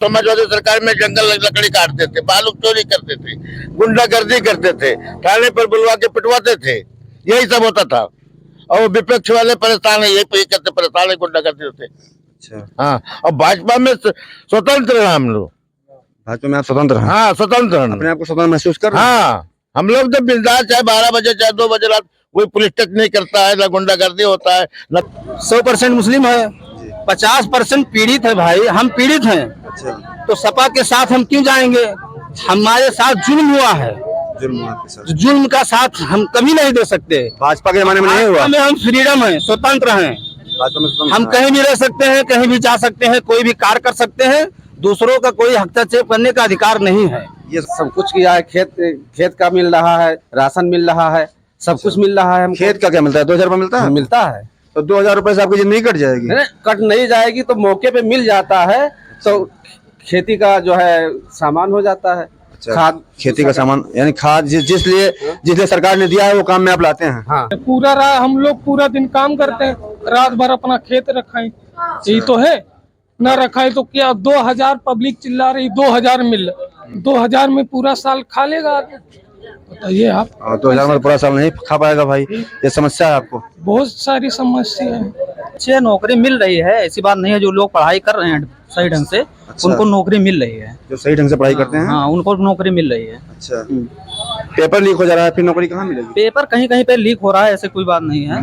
समाजवादी सरकार में जंगल लकड़ी काटते थे, बालू चोरी करते थे, गुंडागर्दी करते थे, थाने पर बुलवा के पिटवाते थे, यही सब होता था। और विपक्ष वाले परेशान है, यही करते परेशान है, गुंडागर्दी होते। अच्छा, हाँ, और भाजपा में स्वतंत्र है हम लोग। भाजपा में आप स्वतंत्र हैं? हाँ, स्वतंत्र हैं। अपने आप को स्वतंत्र महसूस कर रहे हैं? हाँ, हम लोग जब बिंदास, चाहे 12 बजे चाहे 2 बजे रात, कोई पुलिस टच नहीं करता है, ना गुंडागर्दी होता है, न 100% मुस्लिम है, 50% पीड़ित है भाई, हम पीड़ित हैं। अच्छा, तो सपा के साथ हम क्यों जाएंगे? हमारे साथ जुल्म हुआ है, जुल्म आपके साथ। जुल्म का साथ हम कभी नहीं दे सकते। भाजपा के जमाने में नहीं हुआ? भाजपा में हम फ्रीडम है, स्वतंत्र हैं, भाजपा में स्वतंत्र हम हैं। कहीं भी रह सकते हैं, कहीं भी जा सकते हैं, कोई भी कार्य कर सकते हैं, दूसरों का कोई हस्तक्षेप करने का अधिकार नहीं है। ये सब कुछ किया है, खेत का मिल रहा है, राशन मिल रहा है, सब कुछ मिल रहा है हमको। खेत का क्या मिलता है? 2000 रुपये मिलता है? मिलता है, तो 2000 रुपये से आपकी जिंदगी कट जाएगी? नहीं, कट नहीं जाएगी तो मौके पे मिल जाता है, तो खेती का जो है सामान हो जाता है। अच्छा, खाद, खेती का सामान यानी खाद जिसलिए सरकार ने दिया है वो काम में आप लाते हैं? हाँ, पूरा हम लोग पूरा दिन काम करते हैं, रात भर अपना खेत रखाएं, यही तो है। न रखाए तो क्या, 2000 पब्लिक चिल्ला रही, 2000 मिल, 2000 में पूरा साल खा लेगा आदमी? बताइए आप। 2000 में पूरा साल नहीं खा पाएगा भाई, ये समस्या है आपको? बहुत सारी समस्या है। अच्छी नौकरी मिल रही है, ऐसी बात नहीं है। जो लोग पढ़ाई कर रहे हैं सही ढंग से, अच्छा। उनको नौकरी मिल रही है। जो सही ढंग से पढ़ाई करते हैं? हाँ, उनको नौकरी मिल रही है। अच्छा, पेपर लीक हो जा रहा है, फिर नौकरी कहाँ मिलेगी? पेपर कहीं कहीं पे लीक हो रहा है, ऐसे कोई बात नहीं है।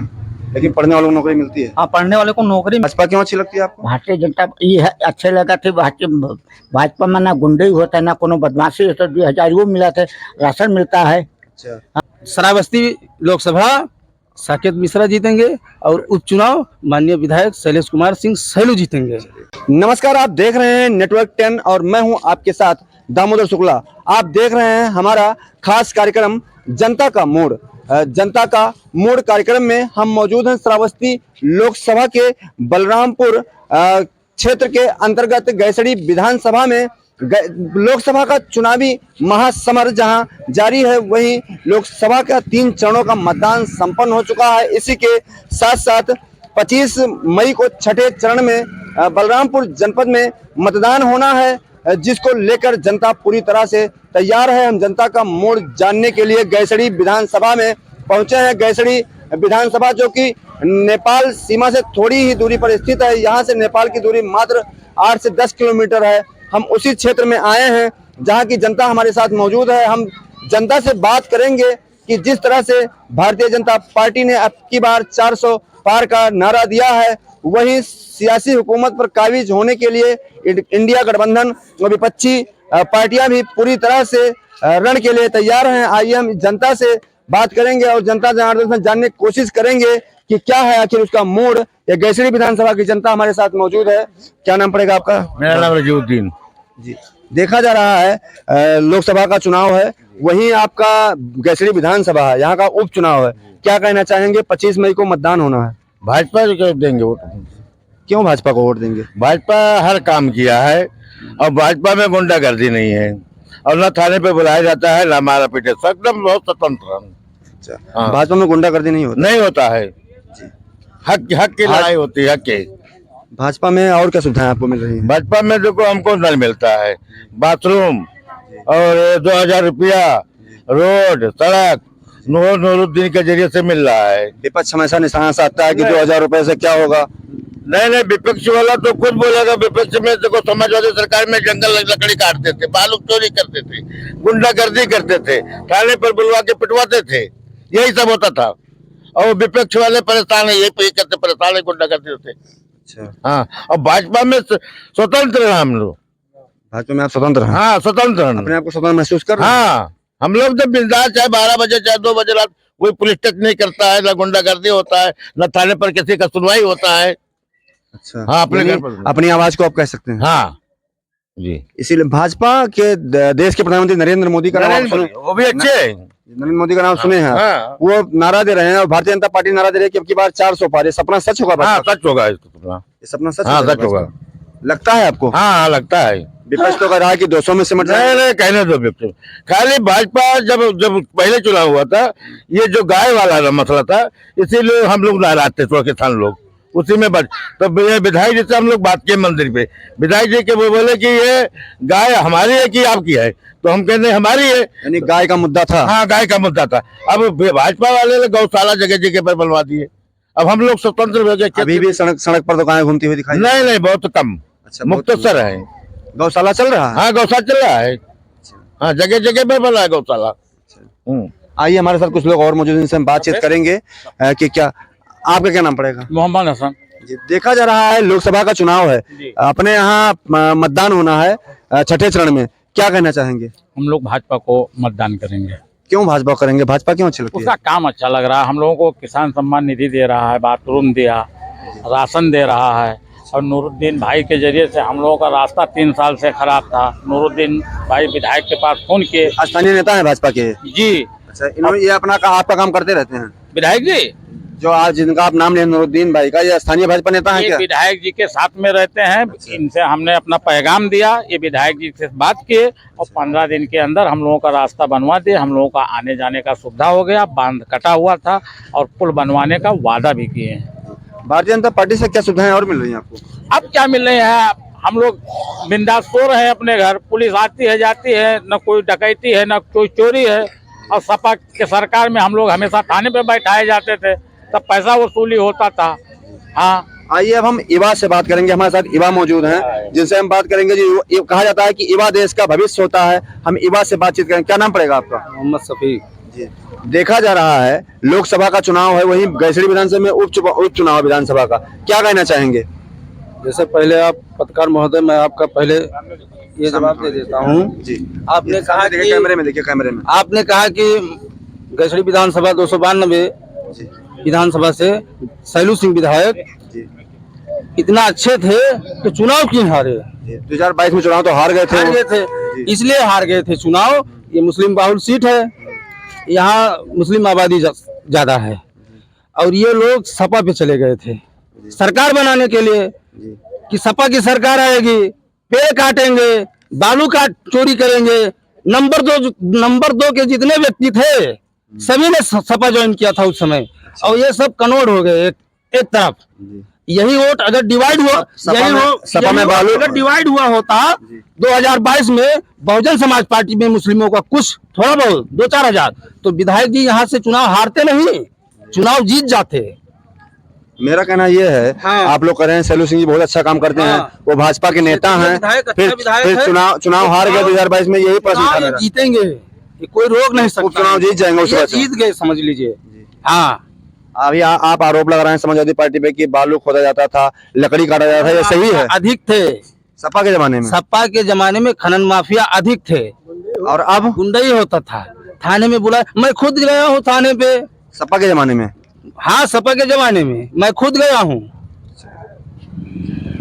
लेकिन पढ़ने वालों को नौकरी मिलती है। हाँ, पढ़ने वाले को नौकरी। भाजपा क्यों अच्छी लगती है आपको? भारतीय जनता ये है, अच्छे लगा थे। भाजपा में ना गुंडे होता है, ना कोनो बदमाशी होता है। 2000 वो मिला था, राशन मिलता है। अच्छा, श्रावस्ती लोकसभा साकेत मिश्रा जीतेंगे और उपचुनाव माननीय विधायक शैलेश कुमार सिंह सैलू जीतेंगे। नमस्कार, आप देख रहे हैं नेटवर्क 10 और मैं हूं आपके साथ दामोदर शुक्ला। आप देख रहे हैं हमारा खास कार्यक्रम जनता का मोड़। जनता का मोड़ कार्यक्रम में हम मौजूद हैं श्रावस्ती लोकसभा के बलरामपुर क्षेत्र के अंतर्गत गैसड़ी विधानसभा में। लोकसभा का चुनावी महासमर जहां जारी है, वहीं लोकसभा का 3 चरणों का मतदान संपन्न हो चुका है। इसी के साथ साथ 25 मई को छठे चरण में बलरामपुर जनपद में मतदान होना है, जिसको लेकर जनता पूरी तरह से तैयार है। हम जनता का मोड़ जानने के लिए गैसड़ी विधानसभा में पहुंचे हैं। गैसड़ी विधानसभा जो कि नेपाल सीमा से थोड़ी ही दूरी पर स्थित है, यहाँ से नेपाल की दूरी मात्र 8 से 10 किलोमीटर है। हम उसी क्षेत्र में आए हैं जहाँ की जनता हमारे साथ मौजूद है। हम जनता से बात करेंगे कि जिस तरह से भारतीय जनता पार्टी ने अब की बार 400 पार का नारा दिया है, वहीं सियासी हुकूमत पर काबिज होने के लिए इंडिया गठबंधन और विपक्षी पार्टियां भी पूरी तरह से रण के लिए तैयार हैं। आइए हम जनता से बात करेंगे और जनता से जानने की कोशिश करेंगे कि क्या है आखिर उसका मोड़। ये गैसड़ी विधानसभा की जनता हमारे साथ मौजूद है। क्या नाम पड़ेगा आपका? मेरा नाम रजीउद्दीन जी। देखा जा रहा है लोकसभा का चुनाव है, वहीं आपका गैसड़ी विधानसभा है, यहाँ का उपचुनाव है। क्या कहना चाहेंगे? 25 मई को मतदान होना है। भाजपा को देंगे वोट। क्यों भाजपा को वोट देंगे? भाजपा हर काम किया है और भाजपा में गुंडागर्दी नहीं है, और न थाने पे बुलाया जाता है, न मारा पीटे, एकदम बहुत स्वतंत्र। अच्छा, हाँ। भाजपा में गुंडागर्दी नहीं होती? नहीं होता है, हक की लड़ाई होती है, हक की। भाजपा में और क्या सुविधाएं आपको मिल रही है? भाजपा में देखो हमको नल मिलता है, बाथरूम, और 2000 रुपया, रोड, सड़क नूरुद्दीन के जरिए से मिल रहा है। विपक्ष हमेशा निशाना साधता है कि 2000 रुपए से क्या होगा। नहीं, विपक्ष वाला तो खुद बोलेगा। विपक्ष में देखो समाजवादी सरकार में जंगल लकड़ी काटते थे, बालू चोरी करते थे, गुंडागर्दी करते थे, थाने पर बुलवा के पिटवाते थे, यही सब होता था। और विपक्ष वाले परेशान है, यही करते परेशान है, गुंडागर्दी होते। अच्छा, हाँ, और भाजपा में स्वतंत्र है हम लोग। भाजपा में आप स्वतंत्र हैं? हाँ, स्वतंत्र हैं। अपने आप को स्वतंत्र महसूस कर रहे हैं? हाँ, हम लोग जब बिंदास, चाहे 12 बजे चाहे 2 बजे रात, कोई पुलिस टच नहीं करता है, न गुंडागर्दी होता है, न थाने पर किसी का सुनवाई होता है। अच्छा, हाँ, अपने यानी घर पर। अपनी आवाज को आप कह सकते हैं? हाँ जी। इसीलिए भाजपा के देश के प्रधानमंत्री नरेंद्र मोदी का नाम सुने? वो भी अच्छे हैं। नरेंद्र मोदी का नाम सुने हैं? हाँ। वो नारा दे रहे हैं और भारतीय जनता पार्टी नारा दे रही है कि अब की बार 400 पार। ये सपना सच होगा? हाँ, भाजपा? सच होगा इसको। ये सपना सच हाँ, होगा? सच होगा। लगता है आपको? हाँ, लगता है। विपक्ष तो कह रहा है कि 200 में सिमट जाएगा। नहीं, कहने दो विपक्ष। खाली भाजपा जब पहले चुनाव हुआ था, ये जो गाय वाला मसला था, इसीलिए हम लोग नाराज थे, थोड़ा किसान लोग। उसी में बच। तो विधायक जी से हम लोग बात किए मंदिर पे, विधायक जी के वो बोले कि ये गाय हमारी है कि आपकी है, तो हम कहते हमारी है। यानी गाय का मुद्दा था। हाँ, गाय का मुद्दा था। अब भाजपा वाले ने गौशाला जगह जगह पर बनवा दिए। अब हम लोग स्वतंत्र हो गए। अभी भी सड़क पर दुकानें घूमती हुई दिखाई? नहीं, बहुत कम। अच्छा, बहुत मुक्तसर है। गौशाला चल रहा है? हाँ, गौशाला चल रहा है। हाँ, जगह जगह पर बना है गौशाला। आइए हमारे साथ कुछ लोग और मौजूद हैं, इनसे हम बातचीत करेंगे कि क्या आपका क्या नाम पड़ेगा? मोहम्मद हसन। देखा जा रहा है लोकसभा का चुनाव है, अपने यहाँ मतदान होना है छठे चरण में, क्या कहना चाहेंगे? हम लोग भाजपा को मतदान करेंगे। क्यों भाजपा करेंगे? भाजपा क्यों अच्छी लगती है? उसका काम अच्छा लग रहा है। हम लोगों को किसान सम्मान निधि दे रहा है, बाथरूम दिया, राशन दे रहा है। और नूरुद्दीन भाई के जरिए से हम लोगों का रास्ता 3 साल से खराब था। नूरुद्दीन भाई विधायक के पास फोन किए। स्थानीय नेता है भाजपा के? जी। अच्छा, इन्होंने ये आपका काम करते रहते हैं? विधायक जी जो आज जिनका आप नाम ले नूरुद्दीन भाई का, ये स्थानीय भाजपा नेता है ये क्या? विधायक जी के साथ में रहते हैं। इनसे हमने अपना पैगाम दिया, ये विधायक जी से बात किए और 15 दिन के अंदर हम लोगों का रास्ता बनवा दिए। हम लोगों का आने जाने का सुविधा हो गया। बांध कटा हुआ था और पुल बनवाने का वादा भी किए हैं। भारतीय जनता पार्टी से क्या सुविधाएं और मिल रही हैं आपको? अब क्या मिल रही है? हम लोग बिंदास सो रहे हैं अपने घर। पुलिस आती है जाती है, न कोई डकैती है न कोई चोरी है। और सपा के सरकार में हम लोग हमेशा थाने पे बैठाए जाते थे, तब पैसा वसूली होता था। हाँ, आइए अब हम युवा से बात करेंगे। हमारे साथ युवा मौजूद हैं जिनसे हम बात करेंगे। जो कहा जाता है कि युवा देश का भविष्य होता है, हम युवा से बातचीत करेंगे। क्या नाम पड़ेगा आपका? मोहम्मद शफीक। जी, देखा जा रहा है लोकसभा का चुनाव है, वहीं गैसड़ी विधानसभा में उप चुनाव विधानसभा का, क्या कहना चाहेंगे? जैसे पहले आप पत्रकार महोदय, मैं आपका पहले ये जवाब दे देता हूँ। जी, आपने कहा कि कैमरे में देखिए, कैमरे में। आपने कहा कि गैसड़ी विधानसभा 292 विधानसभा से सैलू सिंह विधायक इतना अच्छे थे कि चुनाव क्यों हारे? 2022 में चुनाव तो हार गए थे। इसलिए हार गए थे चुनाव। ये मुस्लिम बाहुल सीट है, यहाँ मुस्लिम आबादी ज्यादा है। और ये लोग सपा पे चले गए थे सरकार बनाने के लिए कि सपा की सरकार आएगी, पेड़ काटेंगे, बालू का चोरी करेंगे। नंबर दो के जितने व्यक्ति थे सभी ने सपा ज्वाइन किया था उस समय। और ये सब कन्वर्ट हो गए एक तरफ। यही वोट अगर डिवाइड हुआ, सपा में बालू अगर डिवाइड हुआ होता 2022 में बहुजन समाज पार्टी में मुस्लिमों का कुछ थोड़ा बहुत 2-4 हजार, तो विधायक जी यहाँ से चुनाव हारते नहीं, चुनाव जीत जाते। मेरा कहना ये है, हाँ। आप लोग कह रहे हैं सैलू सिंह जी बहुत अच्छा काम करते हैं, वो भाजपा के नेता हैं, फिर चुनाव हार गए 2022 में, यही प्रश्न था मेरा। जीतेंगे, ये कोई रोक नहीं सकता। उपचुनाव जीत जाएंगे, ये जीत गए समझ लीजिए। हाँ, अभी आप आरोप लगा रहे हैं समाजवादी पार्टी पे कि बालू खोदा जाता था, लकड़ी काटा जाता था, ये सही है? अधिक थे सपा के जमाने में। सपा के जमाने में खनन माफिया अधिक थे और अब गुंडाई होता था। थाने में बुला, मैं खुद गया हूँ थाने पे। सपा के जमाने में? हाँ, सपा के जमाने में मैं खुद गया हूँ।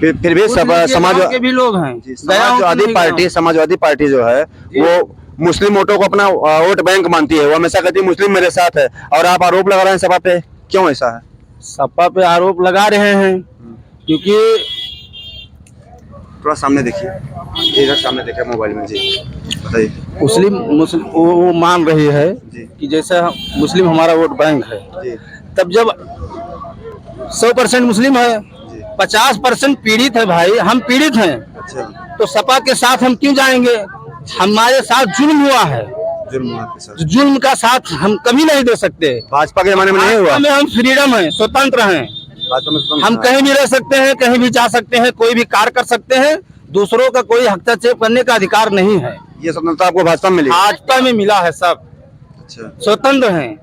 फिर भी समाज के भी लोग हैं। समाजवादी पार्टी जो है वो मुस्लिम वोटों को अपना वोट बैंक मानती है, वो हमेशा कहती है मुस्लिम मेरे साथ है, और आप आरोप लगा रहे हैं सपा पे, क्यों ऐसा है? सपा पे आरोप लगा रहे हैं क्योंकि थोड़ा सामने देखिए, इधर सामने देखिए मोबाइल में। जी बताइए। मुस्लिम वो मान रही है कि जैसे मुस्लिम हमारा वोट बैंक है, तब जब 100% मुस्लिम है, 50% पीड़ित है। भाई हम पीड़ित हैं, तो सपा के साथ हम क्यों जाएंगे? हमारे साथ जुल्म हुआ है, जुल्म का साथ हम कभी नहीं दे सकते। भाजपा के जमाने में नहीं हुआ। हम फ्रीडम है, स्वतंत्र हैं, हम कहीं भी रह सकते हैं, कहीं भी जा सकते हैं, कोई भी कार्य कर सकते हैं। दूसरों का कोई हस्तक्षेप करने का अधिकार नहीं है। ये स्वतंत्रता आपको भाजपा में मिली? भाजपा में मिला है, सब स्वतंत्र हैं।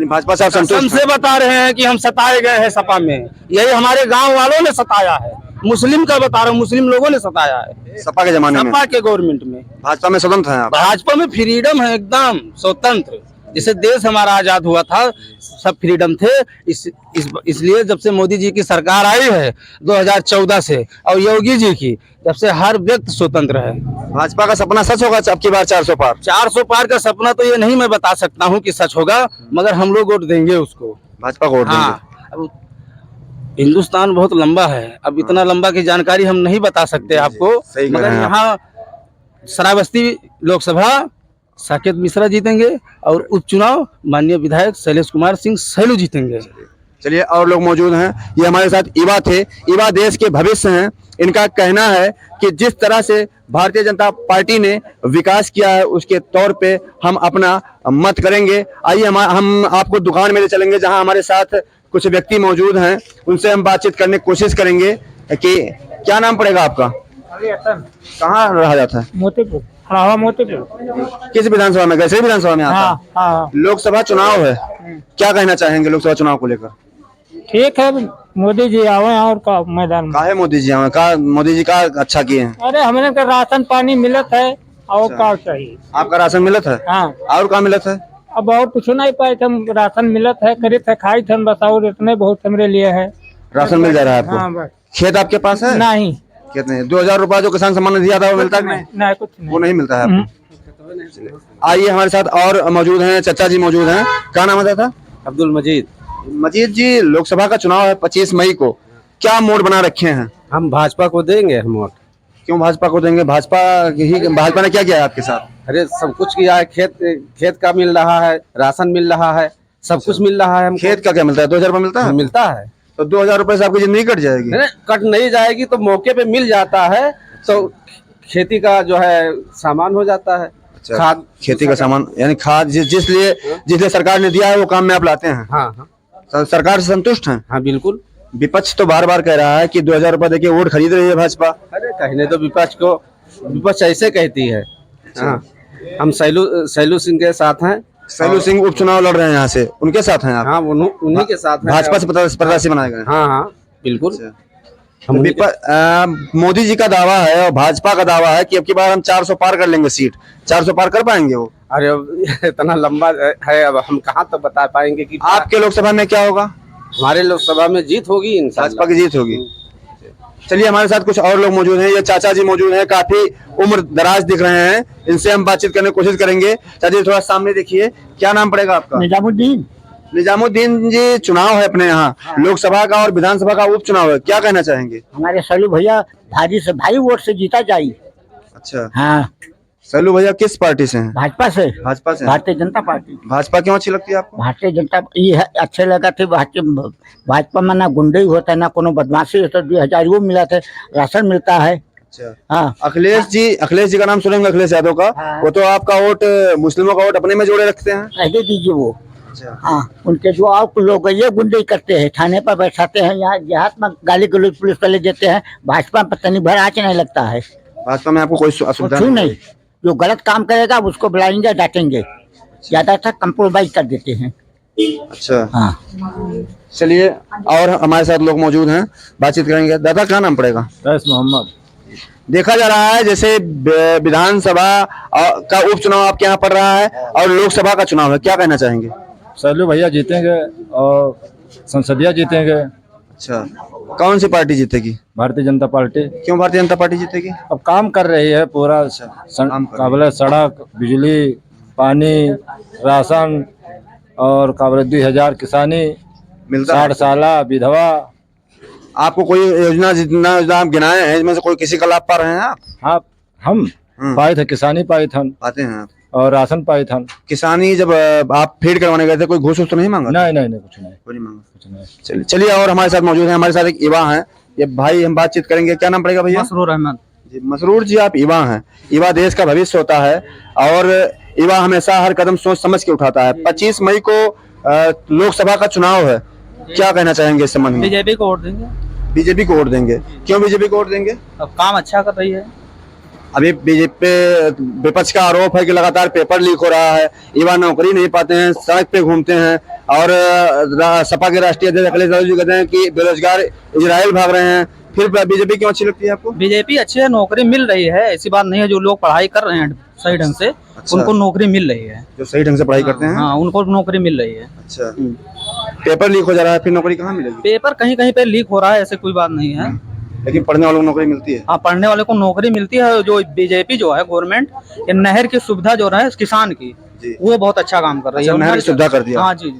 भाजपा से आप संतुष्ट से बता रहे हैं कि हम सताए गए हैं सपा में, यही हमारे गांव वालों ने सताया है। मुस्लिम का बता रहा हूँ, मुस्लिम लोगों ने सताया है सपा के जमाने में। सपा के गवर्नमेंट में। भाजपा में स्वतंत्र हैं आप? भाजपा में फ्रीडम है, एकदम स्वतंत्र। जैसे देश हमारा आजाद हुआ था, सब फ्रीडम थे। इसलिए जब से मोदी जी की सरकार आई है 2014 से, और योगी जी की, जब से हर व्यक्ति स्वतंत्र है। भाजपा का सपना सच होगा अब की बार 400 पार? 400 पार का सपना तो ये नहीं मैं बता सकता हूँ कि सच होगा, मगर हम लोग वोट देंगे उसको, भाजपा को वोट देंगे। हाँ, अब हिंदुस्तान बहुत लंबा है, अब इतना लंबा की जानकारी हम नहीं बता सकते आपको, मगर यहाँ श्रावस्ती लोकसभा साकेत मिश्रा जीतेंगे और उपचुनाव माननीय विधायक शैलेश कुमार सिंह सैलू जीतेंगे। चलिए और लोग मौजूद हैं। ये हमारे साथ युवा थे। युवा देश के भविष्य हैं। इनका कहना है कि जिस तरह से भारतीय जनता पार्टी ने विकास किया है उसके तौर पे हम अपना मत करेंगे। आइए हम आपको दुकान में ले चलेंगे जहां हमारे साथ कुछ व्यक्ति मौजूद हैं। उनसे हम बातचीत करने की कोशिश करेंगे कि क्या नाम पड़ेगा आपका, कहाँ रहा जाता है? मोतीपुर, हाँ मोतीपुर। किस विधानसभा में? कैसे विधानसभा में आता है? हाँ लोकसभा चुनाव है, क्या कहना चाहेंगे लोकसभा चुनाव को लेकर? ठीक है, मोदी जी आवे और का मैदान में। काहे मोदी जी आवे? का मोदी जी का अच्छा किए हैं? अरे हमने का राशन पानी मिलत है और का चाहिए। आपका राशन मिलत है? हाँ, और का मिलत है? अब और कुछ नहीं पाए थे, राशन मिलत है, खरीद है, खाई थे बस, और इतने बहुत हमरे लिए है। राशन मिल जा रहा है हाँ आपको? बस। खेत आपके पास है? नहीं कितने? 2000 रुपया जो किसान सम्मान निधि आता है वो मिलता है कि नहीं? नहीं कुछ वो नहीं। नहीं मिलता है आपको। आइए हमारे साथ और मौजूद हैं, चाचा जी मौजूद हैं। क्या नाम है था? अब्दुल मजीद। मजीद जी, लोकसभा का चुनाव है 25 मई को, क्या मोड बना रखे हैं? हम भाजपा को देंगे हम वोट। क्यों भाजपा को देंगे? भाजपा ने क्या किया है आपके साथ? अरे सब कुछ किया है, खेत का मिल रहा है, राशन मिल रहा है, सब कुछ मिल रहा है। हम खेत का क्या मिलता है? 2000 रुपये मिलता है? मिलता है तो 2000 रुपये से आपकी जिंदगी कट जाएगी? नहीं, कट नहीं जाएगी तो मौके पे मिल जाता है, तो खेती का जो है सामान हो जाता है। अच्छा, खाद, खेती का सामान यानी खाद जिसलिए सरकार ने दिया है वो काम में आप लाते हैं? हाँ हाँ सरकार से संतुष्ट हैं? हाँ बिल्कुल। विपक्ष तो बार बार कह रहा है कि 2000 रुपये देके वोट खरीद रही है भाजपा। अरे कहने तो विपक्ष ऐसे कहती है। हाँ, हम सैलू सिंह के साथ हैं। सैलू सिंह उपचुनाव लड़ रहे हैं यहाँ से, उनके साथ हैं आप? हाँ, उन्हीं के साथ हैं। भाजपा से प्रत्याशी बनाए गए? हाँ हाँ बिल्कुल। हम मोदी जी का दावा है और भाजपा का दावा है कि अब की बार हम 400 पार कर लेंगे सीट। 400 पार कर पाएंगे वो? अरे इतना लंबा है, अब हम कहाँ तक बता पाएंगे कि आपके लोकसभा में क्या होगा? हमारे लोकसभा में जीत होगी, इंशाल्लाह भाजपा की जीत होगी। चलिए हमारे साथ कुछ और लोग मौजूद हैं। ये चाचा जी मौजूद हैं, काफी उम्र दराज दिख रहे हैं। इनसे हम बातचीत करने की कोशिश करेंगे। चाचा जी थोड़ा सामने देखिए, क्या नाम पड़ेगा आपका? निजामुद्दीन। निजामुद्दीन जी, चुनाव है अपने यहाँ, लोकसभा का और विधानसभा का उपचुनाव है, क्या कहना चाहेंगे? हमारे सैलू भैया भारी वोट से जीता जाए। अच्छा, हाँ, सैलू भैया किस पार्टी से हैं? भाजपा से। भाजपा से? भारतीय जनता पार्टी। भाजपा क्यों अच्छी लगती है आपको? भारतीय जनता ये अच्छे लगा थे। भाजपा में ना गुंडे ही होता है ना कोनो बदमाशी होता है। 2000 वो मिला थे, राशन मिलता है। अच्छा, हाँ, अखिलेश जी का नाम सुनेंगे? अखिलेश यादव का? हाँ। वो तो आपका वोट, मुस्लिमों का वोट अपने में जोड़े रखते हैं। पहले दीजिए वो। अच्छा, हाँ, उनके जो आप लोग ये गुंडे करते हैं, थाने पर बैठाते हैं, यहाँ देहात में गाली गलौज पुलिस वाले देते हैं। भाजपा पर तनी भर आँच नहीं लगता है। भाजपा में आपको कोई असुविधा क्यों नहीं? जो गलत काम करेगा उसको बुलाएंगे, डांटेंगे, ज्यादातर कंप्रोमाइज कर देते हैं। अच्छा, हाँ, चलिए और हमारे साथ लोग मौजूद हैं, बातचीत करेंगे। दादा क्या नाम पड़ेगा? मोहम्मद। देखा जा रहा है जैसे विधानसभा का उपचुनाव आपके यहाँ पड़ रहा है और लोकसभा का चुनाव है, क्या कहना चाहेंगे? सैलू भैया जीतेंगे और संसदीय जीतेंगे। अच्छा, कौन सी पार्टी जीतेगी? भारतीय जनता पार्टी। क्यों भारतीय जनता पार्टी जीतेगी? अब काम कर रही है पूरा, काबिल सड़क, बिजली, पानी, राशन और काबिल 2000 किसानी मिलता 60 साला विधवा। आपको कोई योजना जितना आप गिनाए हैं इसमें से कोई किसी का लाभ पा रहे हैं आप? हाँ, हम पाए थे, किसानी पाए थे पाते हैं आप? और राशन पाए थे। किसानी जब आप फीड करवाने गए थे कोई घूस तो नहीं मांगा? नहीं कुछ नहीं, कोई नहीं मांगा। चलिए और हमारे साथ मौजूद है, हमारे साथ एक युवा है, ये भाई हम बातचीत करेंगे। क्या नाम पड़ेगा भैया? मसरूर अहमद जी। मसरूर जी, आप युवा हैं, युवा देश का भविष्य होता है और युवा हमेशा हर कदम सोच समझ के उठाता है। 25 मई को लोकसभा का चुनाव है, क्या कहना चाहेंगे इस संबंध में? बीजेपी को वोट देंगे। बीजेपी को वोट देंगे? क्यों बीजेपी को वोट देंगे? अब काम अच्छा कर रही है। अभी बीजेपी पे विपक्ष का आरोप है कि लगातार पेपर लीक हो रहा है, युवा नौकरी नहीं पाते हैं, सड़क पे घूमते हैं और सपा के राष्ट्रीय अध्यक्ष अखिलेश यादव जी कहते हैं कि बेरोजगार इजराइल भाग रहे हैं। फिर बीजेपी क्यों अच्छी लगती है आपको? बीजेपी अच्छी है, नौकरी मिल रही है, ऐसी बात नहीं है। जो लोग पढ़ाई कर रहे हैं सही ढंग से, अच्छा। उनको नौकरी मिल रही है। जो सही ढंग से पढ़ाई करते हैं? हाँ, उनको नौकरी मिल रही है। अच्छा, पेपर लीक हो जा रहा है, फिर नौकरी कहाँ मिलेगी? पेपर कहीं कहीं पे लीक हो रहा है, ऐसे कोई बात नहीं है। लेकिन पढ़ने वालों को नौकरी मिलती है? हाँ, पढ़ने वाले को नौकरी मिलती है। जो बीजेपी जो है गवर्नमेंट, ये नहर की सुविधा जो है किसान की, वो बहुत अच्छा काम कर रही है। नहर की सुविधा कर दिया? हाँ जी,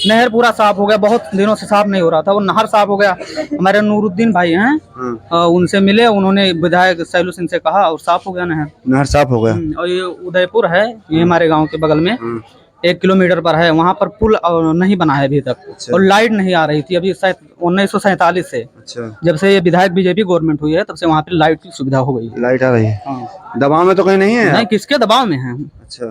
नहर पूरा साफ हो गया, बहुत दिनों से साफ नहीं हो रहा था, वो नहर साफ हो गया। हमारे नूरुद्दीन भाई हैं, उनसे मिले, उन्होंने विधायक सैलू सिंह से कहा और साफ हो गया नहर। नहर साफ हो गया। और ये उदयपुर है, ये हमारे गांव के बगल में, 1 किलोमीटर पर है, वहाँ पर पुल नहीं बना है अभी तक, और लाइट नहीं आ रही थी अभी 1947 से। अच्छा, जब से ये विधायक बीजेपी गवर्नमेंट हुई है तब से वहाँ पे लाइट की सुविधा हो गई है। लाइट आ रही है। हाँ। दबाव में तो कहीं नहीं है नहीं, किसके दबाव में है? अच्छा,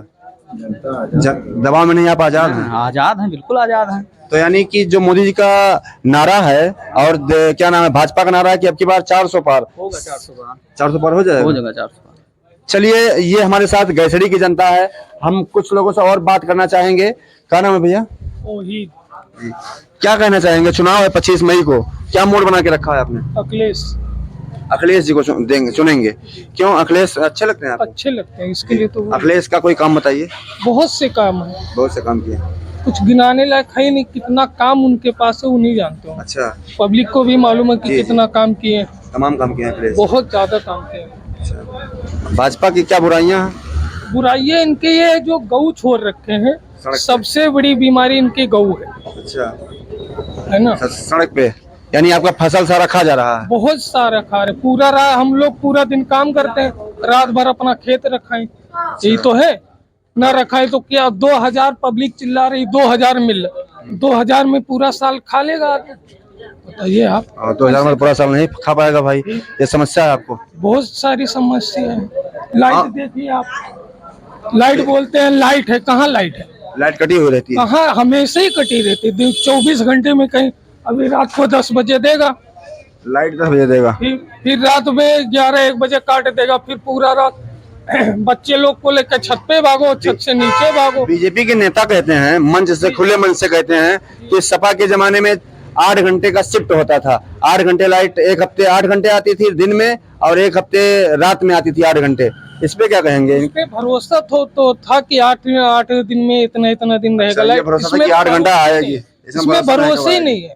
दबाव में नहीं, आप आजाद हैं। आजाद हैं, बिल्कुल आजाद हैं। तो यानी कि जो मोदी जी का नारा है और क्या नाम है, भाजपा का नारा है कि अब की बार 400 पार होगा 400 पार, 400 पार हो जाएगा। 400 पार। चलिए, ये हमारे साथ गैसड़ी की जनता है, हम कुछ लोगों से और बात करना चाहेंगे। क्या नाम है भैया? वही क्या कहना चाहेंगे? चुनाव है 25 मई को, क्या मोड़ बना के रखा है आपने? अखिलेश अखिलेश जी को चुनेंगे। क्यों अखिलेश अच्छे लगते हैं आपको? अच्छे लगते हैं, इसके लिए तो अखिलेश का कोई काम बताइए। बहुत से काम है, बहुत से काम किए। कुछ गिनाने लायक है ही नहीं, कितना काम उनके पास है वो नहीं जानते हो। अच्छा, पब्लिक को भी मालूम है कि जी, कितना काम किए, तमाम काम किए हैं अखिलेश। बहुत ज्यादा काम किए। भाजपा की क्या बुराइयां हैं? बुराइयां इनके ये जो गऊ छोड़ रखे हैं, सड़क पे। सबसे बड़ी बीमारी इनकी गऊ है अच्छा, है ना। सड़क पे यानी आपका फसल सारा खा जा रहा है। बहुत सारा खा रहे, पूरा हम लोग पूरा दिन काम करते हैं, रात भर अपना खेत रखाएं, यही तो है। न रखाएं तो क्या, 2000 पब्लिक चिल्ला रही, 2000 मिल, 2000 में पूरा साल खा लेगा आदमी? बताइए आप। 2000 में पूरा साल नहीं खा पाएगा भाई, ये समस्या है आपको। बहुत सारी समस्या है। लाइट देखिए आप, लाइट बोलते हैं लाइट है, कहाँ लाइट है? लाइट कटी हुई रहती है। कहाँ, हमेशा ही कटी रहती है, 24 घंटे में कहीं। अभी रात को 10 बजे देगा लाइट 10 बजे देगा, फिर रात में 11-1 बजे काट देगा, फिर पूरा रात बच्चे लोग को लेकर छत पे भागो, छत से नीचे भागो। बीजेपी के नेता कहते हैं, मंच से, खुले मंच से कहते हैं कि सपा के जमाने में 8 घंटे का शिफ्ट होता था। 8 घंटे लाइट, एक हफ्ते 8 घंटे आती थी दिन में और एक हफ्ते रात में आती थी 8 घंटे। इस पे क्या कहेंगे? इस पे भरोसा तो था कि 8 दिन में इतना दिन रहेगा लाइट। भरोसा था कि 8 घंटा आएगी, इसमें भरोसा ही नहीं है,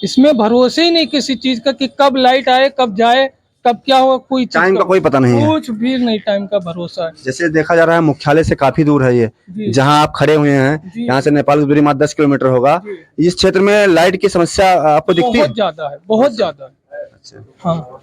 इसमें भरोसा ही नहीं किसी चीज का कि कब लाइट आए, कब जाए, कब क्या हो, कोई टाइम का कोई पता नहीं है। कुछ भी नहीं टाइम का भरोसा है। जैसे देखा जा रहा है, मुख्यालय से काफी दूर है ये, जी। जहां आप खड़े हुए हैं, यहाँ से नेपाल की दूरी मात्र 10 किलोमीटर होगा। इस क्षेत्र में लाइट की समस्या आपको दिखती है? बहुत ज्यादा है, बहुत ज्यादा है। अच्छा। हाँ,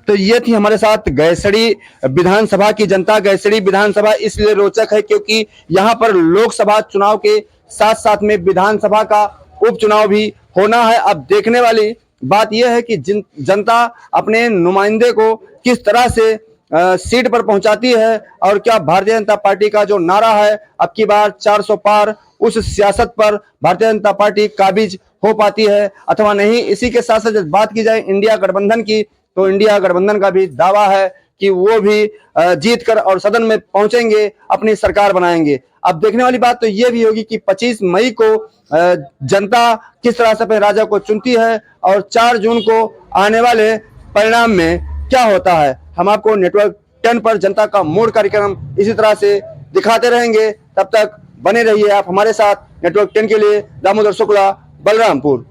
तो ये थी हमारे साथ गैसड़ी विधानसभा की जनता। गैसड़ी विधानसभा इसलिए रोचक है क्योंकि यहाँ पर लोकसभा चुनाव के साथ साथ में विधानसभा का उपचुनाव भी होना है। अब देखने वाली बात यह है कि जनता अपने नुमाइंदे को किस तरह से सीट पर पहुंचाती है और क्या भारतीय जनता पार्टी का जो नारा है अब की बार 400 पार, उस सियासत पर भारतीय जनता पार्टी काबिज हो पाती है अथवा नहीं। इसी के साथ साथ जब बात की जाए इंडिया गठबंधन की, तो इंडिया गठबंधन का भी दावा है कि वो भी जीत कर और सदन में पहुंचेंगे, अपनी सरकार बनाएंगे। अब देखने वाली बात तो ये भी होगी कि 25 मई को जनता किस तरह से अपने राजा को चुनती है और 4 जून को आने वाले परिणाम में क्या होता है। हम आपको नेटवर्क 10 पर जनता का मोड़ कार्यक्रम इसी तरह से दिखाते रहेंगे। तब तक बने रहिए आप हमारे साथ। नेटवर्क 10 के लिए दामोदर शुक्ला, बलरामपुर।